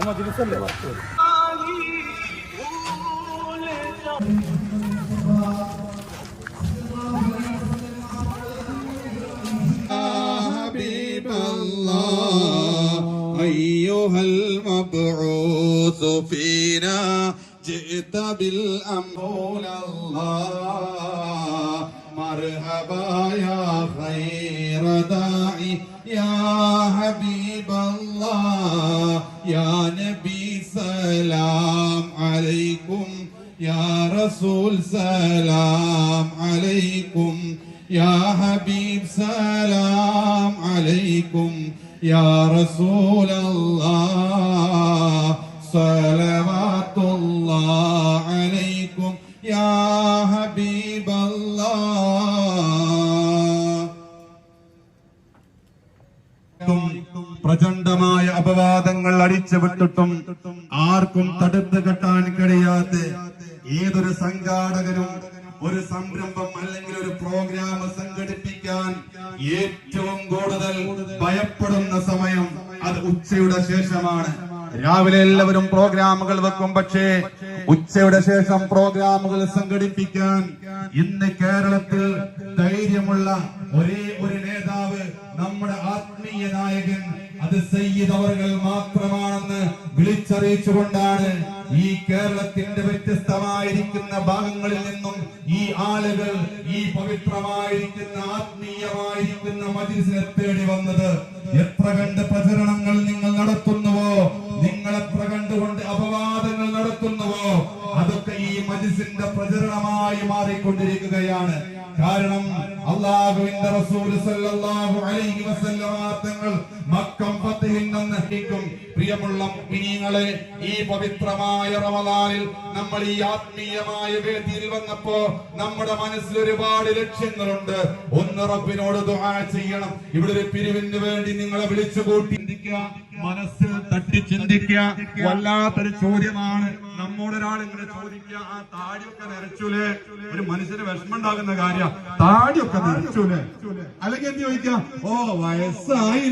മജ്‌ലിസല്ലേ حبيب الله أيها المبعوث فينا جئت بالأمر الله مرحبا يا خير داعي يا حبيب الله يا نبي سلام عليكم يا رسول سلام عليكم يا حبيب سلام عليكم يا رسول الله صلوات الله عليكم يا حبيب الله പ്രചണ്ഡമായ അപവാദങ്ങൾ അടിച്ചുവിട്ടിട്ടും ആർക്കും തടുത്തു കെട്ടാൻ കഴിയാത്ത ഏതൊരു സംഘാടകനും ഒരു സംരംഭം അല്ലെങ്കിൽ ഒരു പ്രോഗ്രാം സംഘടിപ്പിക്കാൻ ഏറ്റവും കൂടുതൽ ഭയപ്പെടുന്ന സമയം അത് ഉച്ചയുടെ ശേഷമാണ്. രാവിലെ എല്ലാവരും പ്രോഗ്രാമുകൾ വെക്കും, പക്ഷേ ഉച്ചയുടെ ശേഷം പ്രോഗ്രാമുകൾ സംഘടിപ്പിക്കാൻ ഇന്ന് കേരളത്തിൽ ധൈര്യമുള്ള ഒരേ ഒരു നേതാവ് നമ്മുടെ ആത്മീയ നായകൻ അത് സയ്യിദ് അവർകൾ മാത്രമാണെന്ന് വിളിച്ചറിയിച്ചുകൊണ്ടാണ് ഈ കേരളത്തിന്റെ വ്യത്യസ്തമായിരിക്കുന്ന ഭാഗങ്ങളിൽ നിന്നും ഈ ആളുകൾ ഈ പവിത്രമായിരിക്കുന്ന ആത്മീയമായിരിക്കുന്ന മജ്‌ലിസിനെ തേടി വന്നത്. എത്ര കണ്ട് പ്രചരണങ്ങൾ നിങ്ങൾ നടത്തുന്നുവോ, നിങ്ങൾ എത്ര കണ്ടുകൊണ്ട് അപവാദങ്ങൾ നടത്തുന്നുവോ, അതൊക്കെ ഈ മജ്‌ലിസിന്റെ പ്രചരണമായി മാറിക്കൊണ്ടിരിക്കുകയാണ്. കാരണം അല്ലാഹുവിന്റെ റസൂൽ സല്ലല്ലാഹു അലൈഹി വസല്ലമ തങ്ങൾ മക്കം ഫത്ഹിൽ നിന്ന് പ്രിയമുള്ള മുഅ്മിനീങ്ങളെ, ഈ പവിത്രമായ റമദാനിൽ നമ്മൾ ഈ ആത്മീയമായ വേദിയിൽ വന്നപ്പോ നമ്മുടെ മനസ്സിൽ ഒരുപാട് ലക്ഷ്യങ്ങളുണ്ട്. ഒന്ന്, റബ്ബിനോട് ദുആ ചെയ്യണം. ഇവിടെ ഒരു പിരിവിന് വേണ്ടി നിങ്ങളെ വിളിച്ചു കൂട്ടി ചിന്തിക്കുക, മനസ്സിൽ തട്ടി ചിന്തിക്കുക. വല്ലാത്തൊരു ചോദ്യമാണ് നമ്മോടൊരാൾ ഇങ്ങനെ ചോദിക്കുക, ആ താടിയൊക്കെ നരച്ചൂലേ? ഒരു മനുഷ്യന് വിഷമം ഉണ്ടാകുന്ന കാര്യം, താടിയൊക്കെ നരച്ചൂലേ? അല്ലെങ്കിൽ എന്ത് ചോദിക്കാം, ഓ വയസ്സായി